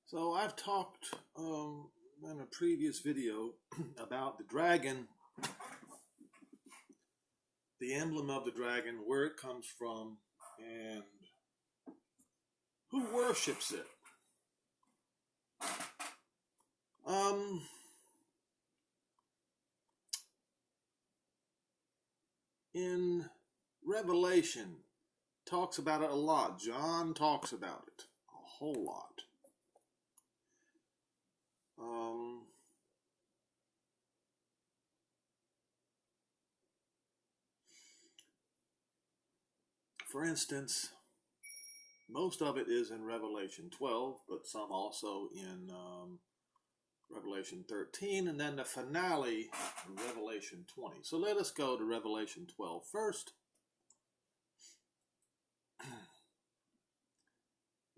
So I've talked in a previous video about the dragon, the emblem of the dragon, where it comes from, and who worships it. In Revelation, talks about it a lot. John talks about it a whole lot. For instance, most of it is in Revelation 12, but some also in Revelation 13, and then the finale, Revelation 20. So let us go to Revelation 12 first.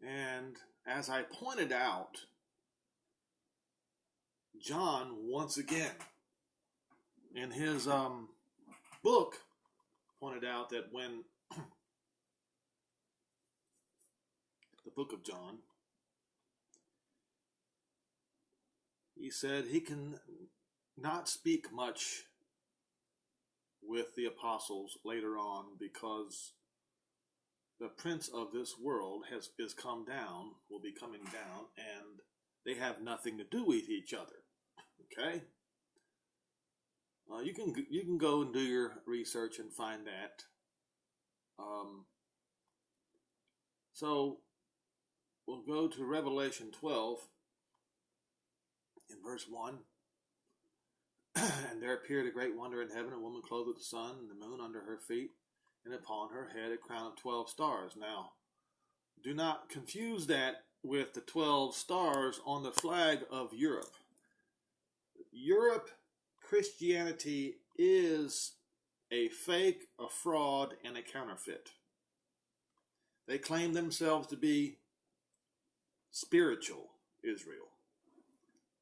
And as I pointed out, John, once again, in his book, pointed out that when the book of John, he said he can not speak much with the apostles later on because the prince of this world is come down, will be coming down, and they have nothing to do with each other. Okay? You can go and do your research and find that. So we'll go to Revelation 12 in verse 1. And there appeared a great wonder in heaven, a woman clothed with the sun and the moon under her feet, and upon her head a crown of 12 stars. Now, do not confuse that with the 12 stars on the flag of Europe. Europe, Christianity is a fake, a fraud, and a counterfeit. They claim themselves to be spiritual Israel,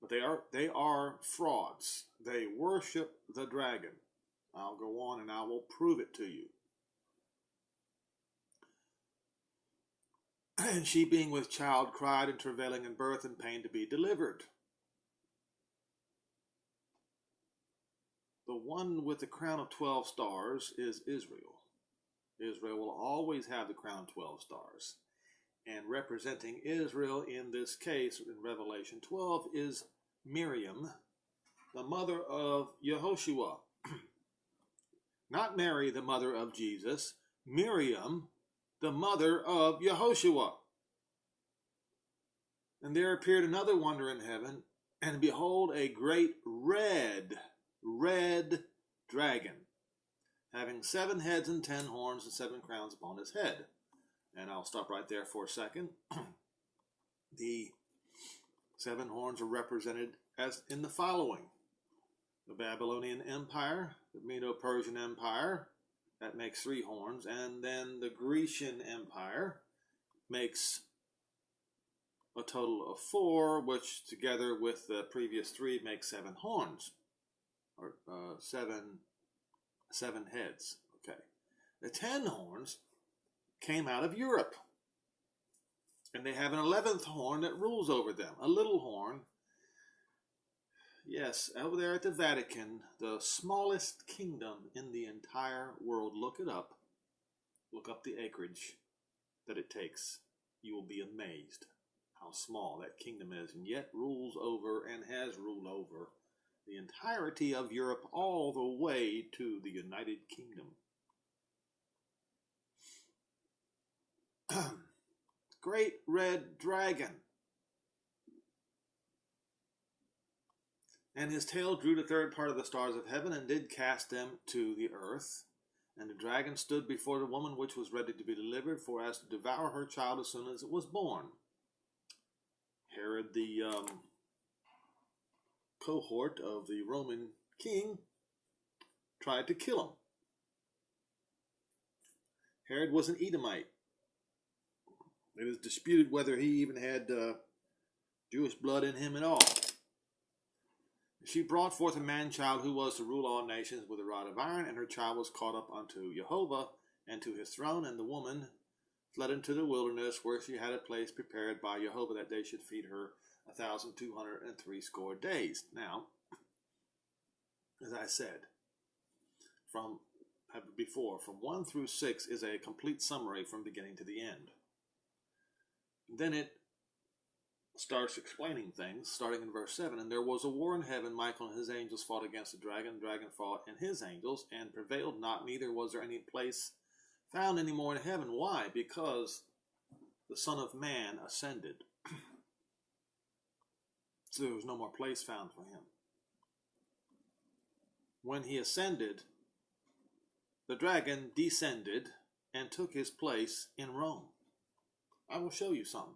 but they are frauds. They worship the dragon. I'll go on and I will prove it to you. And she, being with child, cried and travailing in birth and pain to be delivered. The one with the crown of 12 stars is Israel. Israel will always have the crown of 12 stars. And representing Israel in this case, in Revelation 12, is Miriam, the mother of Yehoshua. Not Mary, the mother of Jesus. Miriam, the mother of Yehoshua. And there appeared another wonder in heaven, and behold, a great red dragon, having 7 heads and 10 horns and 7 crowns upon his head. And I'll stop right there for a second. The 7 horns are represented as in the following: the Babylonian Empire, the Medo-Persian Empire, that makes 3 horns, and then the Grecian Empire makes a total of 4, which together with the previous 3 makes 7 horns, or 7 heads. Okay, the 10 horns came out of Europe, and they have an 11th horn that rules over them, a little horn. Yes, over there at the Vatican, the smallest kingdom in the entire world. Look it up. Look up the acreage that it takes. You will be amazed how small that kingdom is, and yet rules over and has ruled over the entirety of Europe all the way to the United Kingdom. Great red dragon. And his tail drew the 3rd part of the stars of heaven, and did cast them to the earth. And the dragon stood before the woman which was ready to be delivered, for as to devour her child as soon as it was born. Herod, the cohort of the Roman king, tried to kill him. Herod was an Edomite. It is disputed whether he even had Jewish blood in him at all. She brought forth a man-child who was to rule all nations with a rod of iron, and her child was caught up unto Jehovah and to his throne, and the woman fled into the wilderness, where she had a place prepared by Jehovah that they should feed her 1,260 days. Now, as I said, from 1 through 6 is a complete summary from beginning to the end. Then it starts explaining things, starting in verse 7. And there was a war in heaven. Michael and his angels fought against the dragon. The dragon fought and his angels, and prevailed not. Neither was there any place found any more in heaven. Why? Because the Son of Man ascended. So there was no more place found for him. When he ascended, the dragon descended and took his place in Rome. I will show you something.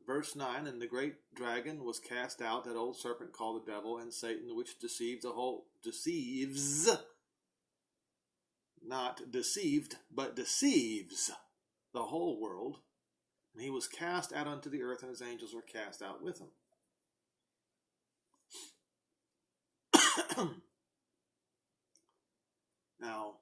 Verse 9, and the great dragon was cast out, that old serpent called the devil and Satan, which deceives, not deceived, but deceives the whole world. And he was cast out unto the earth, and his angels were cast out with him. Now,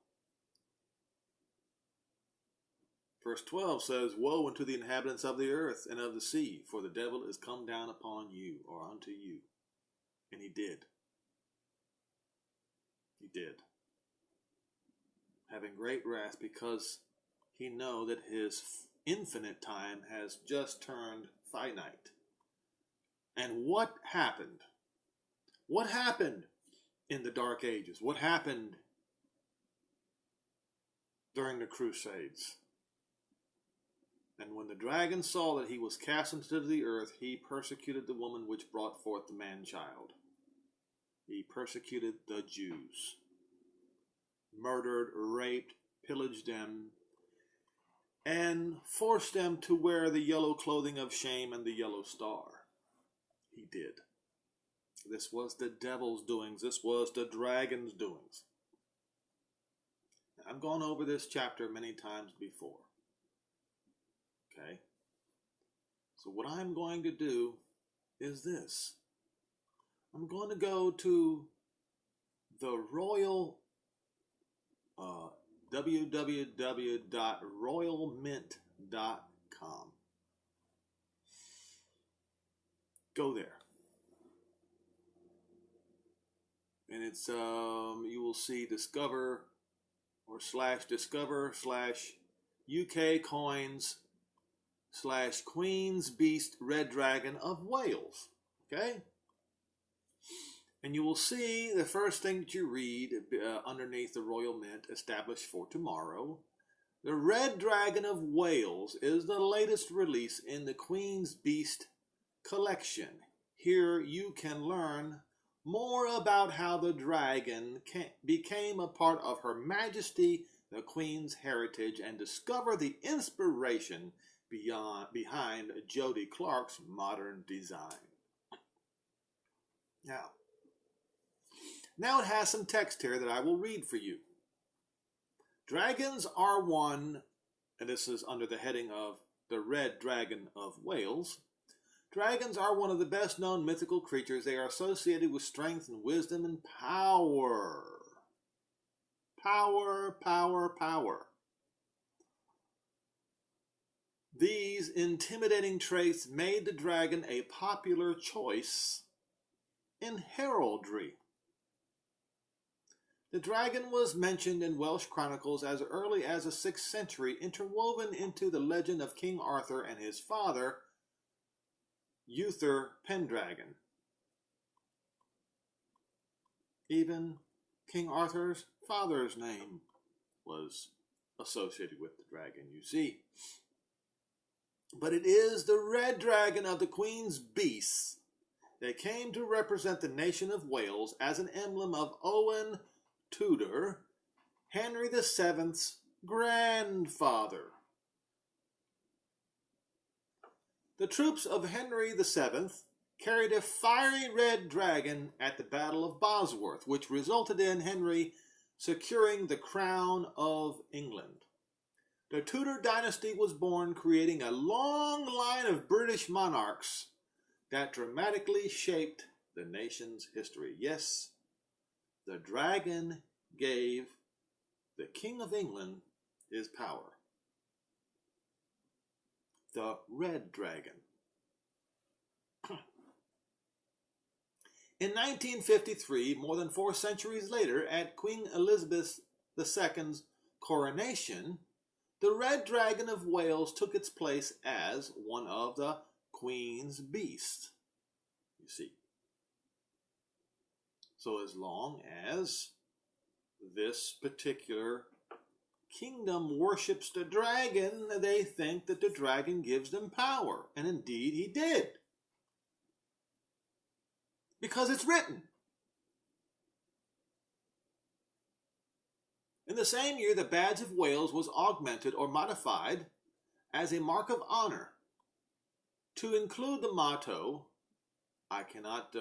verse 12 says, woe unto the inhabitants of the earth and of the sea, for the devil is come down upon you, or unto you. And he did. He did. Having great wrath, because he know that his infinite time has just turned finite. And what happened? What happened in the Dark Ages? What happened during the Crusades? And when the dragon saw that he was cast into the earth, he persecuted the woman which brought forth the man-child. He persecuted the Jews, murdered, raped, pillaged them, and forced them to wear the yellow clothing of shame and the yellow star. He did. This was the devil's doings. This was the dragon's doings. I've gone over this chapter many times before. Okay? So what I'm going to do is this. I'm going to go to the Royal www.royalmint.com. Go there. And it's you will see discover or /discover/ UK coins / Queen's Beast Red Dragon of Wales. Okay? And you will see the first thing that you read underneath the Royal Mint, established for tomorrow. The Red Dragon of Wales is the latest release in the Queen's Beast collection. Here you can learn more about how the dragon became a part of Her Majesty the Queen's heritage and discover the inspiration behind Jody Clark's modern design. Now it has some text here that I will read for you. Dragons are one, and this is under the heading of the Red Dragon of Wales. Dragons are one of the best known mythical creatures. They are associated with strength and wisdom and power. Power, power, power. These intimidating traits made the dragon a popular choice in heraldry. The dragon was mentioned in Welsh chronicles as early as the 6th century, interwoven into the legend of King Arthur and his father, Uther Pendragon. Even King Arthur's father's name was associated with the dragon, you see. But it is the red dragon of the Queen's Beasts that came to represent the nation of Wales as an emblem of Owen Tudor, Henry VII's grandfather. The troops of Henry VII carried a fiery red dragon at the Battle of Bosworth, which resulted in Henry securing the crown of England. The Tudor dynasty was born, creating a long line of British monarchs that dramatically shaped the nation's history. Yes, the dragon gave the King of England is power. The Red Dragon. In 1953, more than 4 centuries later, at Queen Elizabeth II's coronation, the Red Dragon of Wales took its place as one of the Queen's beasts. You see. So as long as this particular kingdom worships the dragon, they think that the dragon gives them power. And indeed he did. Because it's written. In the same year, the badge of Wales was augmented or modified as a mark of honor to include the motto. I cannot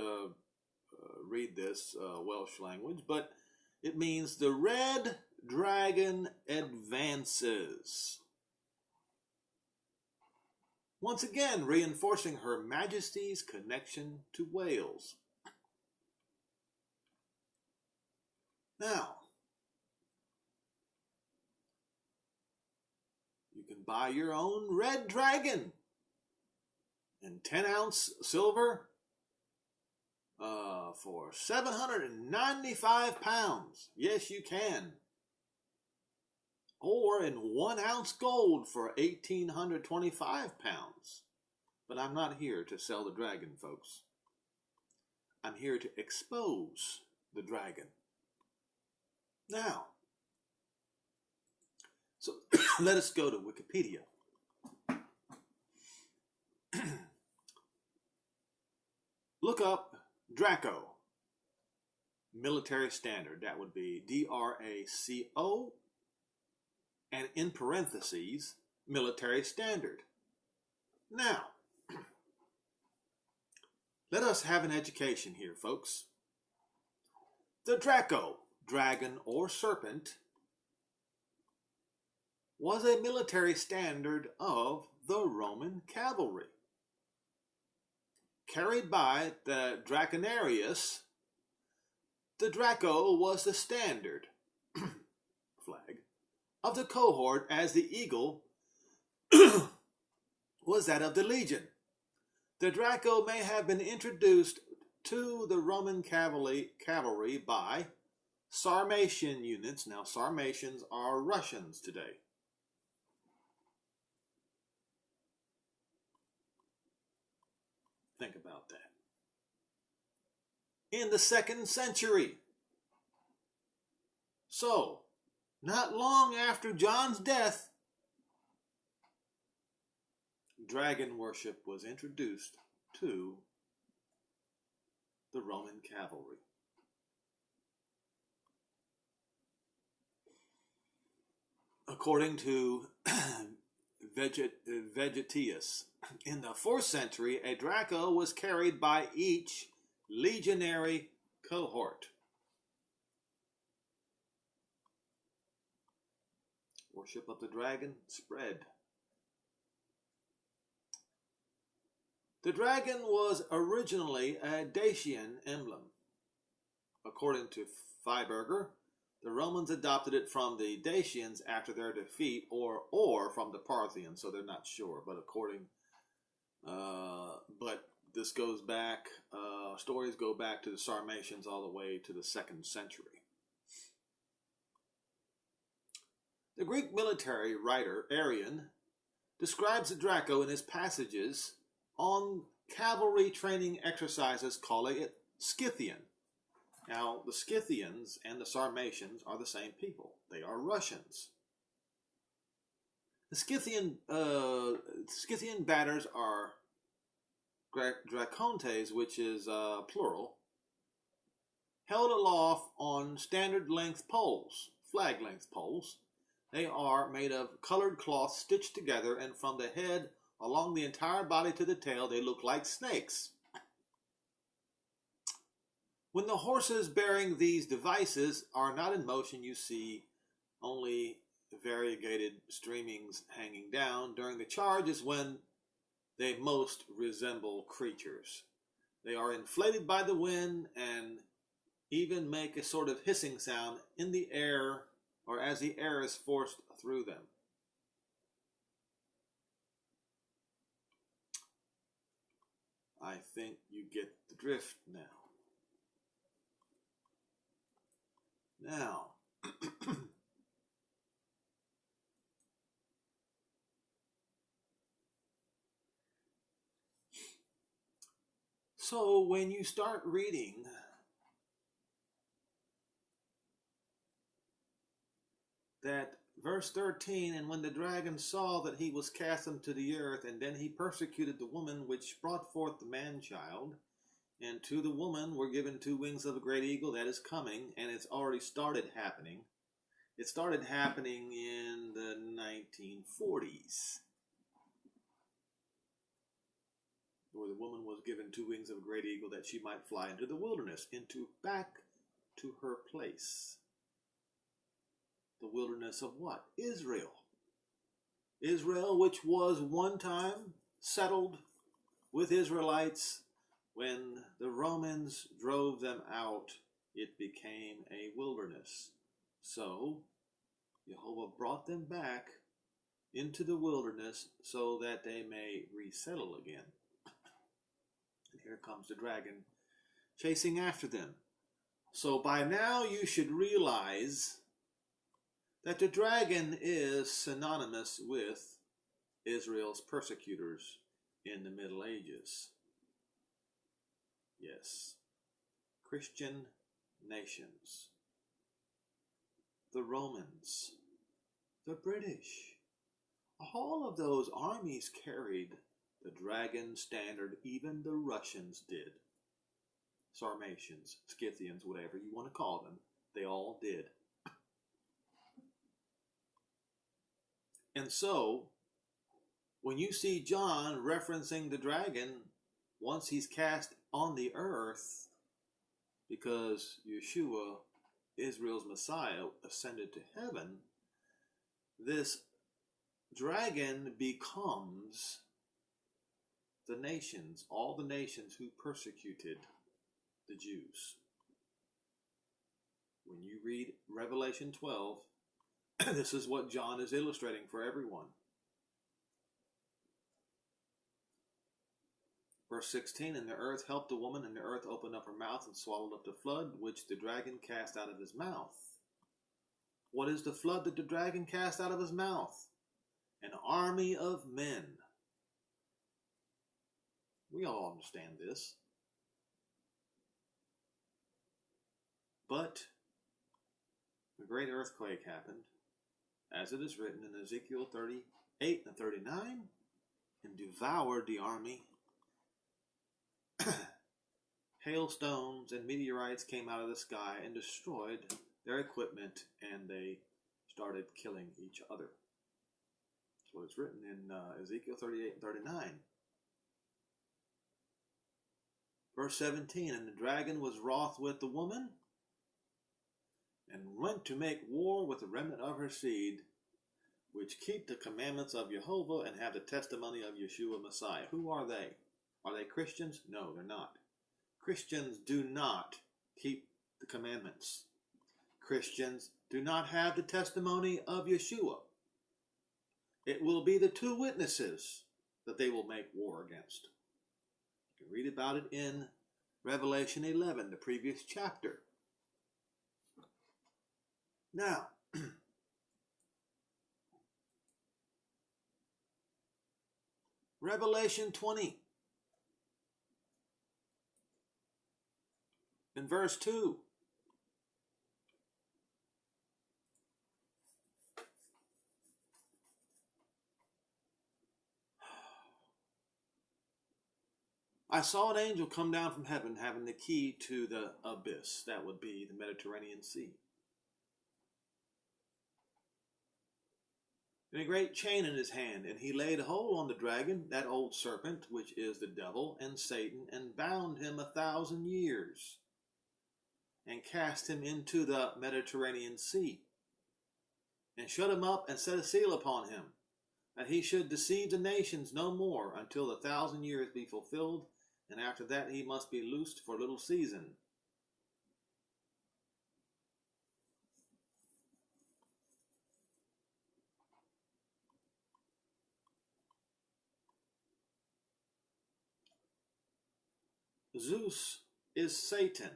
read this Welsh language, but it means the Red Dragon advances. Once again, reinforcing Her Majesty's connection to Wales. Now, you can buy your own Red Dragon in 10-ounce silver for £795. Yes, you can. Or in 1-ounce gold for £1,825. But I'm not here to sell the dragon, folks. I'm here to expose the dragon. Now, so let us go to Wikipedia. Look up Draco, military standard. That would be DRACO, and in parentheses, military standard. Now, let us have an education here, folks. The Draco, dragon or serpent, was a military standard of the Roman cavalry. Carried by the Draconarius, the Draco was the standard flag of the cohort, as the eagle was that of the legion. The Draco may have been introduced to the Roman cavalry by Sarmatian units. Now, Sarmatians are Russians today. Think about that. In the 2nd century. So, not long after John's death, dragon worship was introduced to the Roman cavalry. According to Vegetius, in the 4th century, a Draco was carried by each legionary cohort. Worship of the dragon spread. The dragon was originally a Dacian emblem. According to Freiberger, the Romans adopted it from the Dacians after their defeat, or from the Parthians, so they're not sure. But but this goes back. Stories go back to the Sarmatians all the way to the 2nd century. The Greek military writer Arrian describes the Draco in his passages on cavalry training exercises, calling it Scythian. Now, the Scythians and the Sarmatians are the same people. They are Russians. The Scythian batters are dracontes, which is plural, held aloft on standard length poles, flag length poles. They are made of colored cloth stitched together, and from the head along the entire body to the tail, they look like snakes. When the horses bearing these devices are not in motion, you see only variegated streamings hanging down. During the charge is when they most resemble creatures. They are inflated by the wind and even make a sort of hissing sound in the air or as the air is forced through them. I think you get the drift now. Now, so when you start reading that verse 13, and when the dragon saw that he was cast into the earth, and then he persecuted the woman which brought forth the man-child, and to the woman were given 2 wings of a great eagle. That is coming, and it's already started happening. It started happening in the 1940s, where the woman was given 2 wings of a great eagle that she might fly into the wilderness, back to her place. The wilderness of what? Israel. Israel, which was one time settled with Israelites. When the Romans drove them out, it became a wilderness. So, Jehovah brought them back into the wilderness so that they may resettle again. And here comes the dragon chasing after them. So by now you should realize that the dragon is synonymous with Israel's persecutors in the Middle Ages. Yes, Christian nations, the Romans, the British, all of those armies carried the dragon standard. Even the Russians did. Sarmatians, Scythians, whatever you want to call them, they all did. And so, when you see John referencing the dragon, once he's cast on the earth, because Yeshua, Israel's Messiah, ascended to heaven, this dragon becomes the nations, all the nations who persecuted the Jews. When you read Revelation 12, this is what John is illustrating for everyone. Verse 16, and the earth helped the woman, and the earth opened up her mouth and swallowed up the flood, which the dragon cast out of his mouth. What is the flood that the dragon cast out of his mouth? An army of men. We all understand this. But a great earthquake happened, as it is written in Ezekiel 38 and 39, and devoured the army. Hailstones and meteorites came out of the sky and destroyed their equipment, and they started killing each other. That's what it's written in Ezekiel 38 and 39. Verse 17, and the dragon was wroth with the woman, and went to make war with the remnant of her seed, which keep the commandments of Jehovah and have the testimony of Yeshua Messiah. Who are they? Are they Christians? No, they're not. Christians do not keep the commandments. Christians do not have the testimony of Yeshua. It will be the 2 witnesses that they will make war against. You can read about it in Revelation 11, the previous chapter. Now, Revelation 20. In verse 2, I saw an angel come down from heaven having the key to the abyss. That would be the Mediterranean Sea. And a great chain in his hand, and he laid hold on the dragon, that old serpent, which is the devil and Satan, and bound him 1,000 years. And cast him into the Mediterranean Sea, and shut him up, and set a seal upon him, that he should deceive the nations no more, until the 1,000 years be fulfilled, and after that he must be loosed for a little season. Zeus is Satan.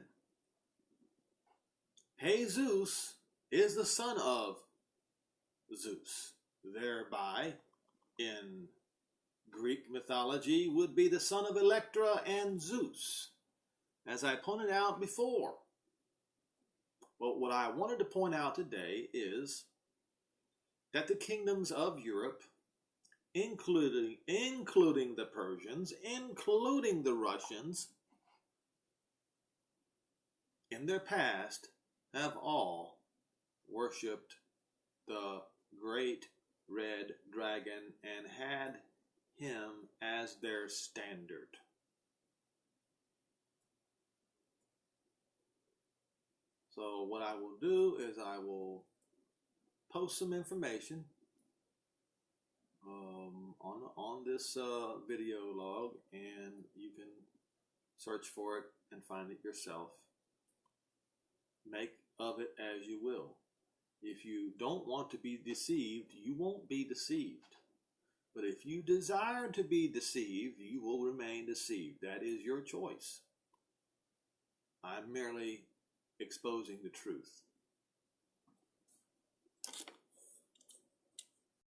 Jesus is the son of Zeus. Thereby, in Greek mythology, would be the son of Electra and Zeus, as I pointed out before. But what I wanted to point out today is that the kingdoms of Europe, including the Persians, including the Russians, in their past have all worshipped the great red dragon and had him as their standard. So what I will do is I will post some information on this video log, and you can search for it and find it yourself. Make of it as you will. If you don't want to be deceived, you won't be deceived. But if you desire to be deceived, you will remain deceived. That is your choice. I'm merely exposing the truth.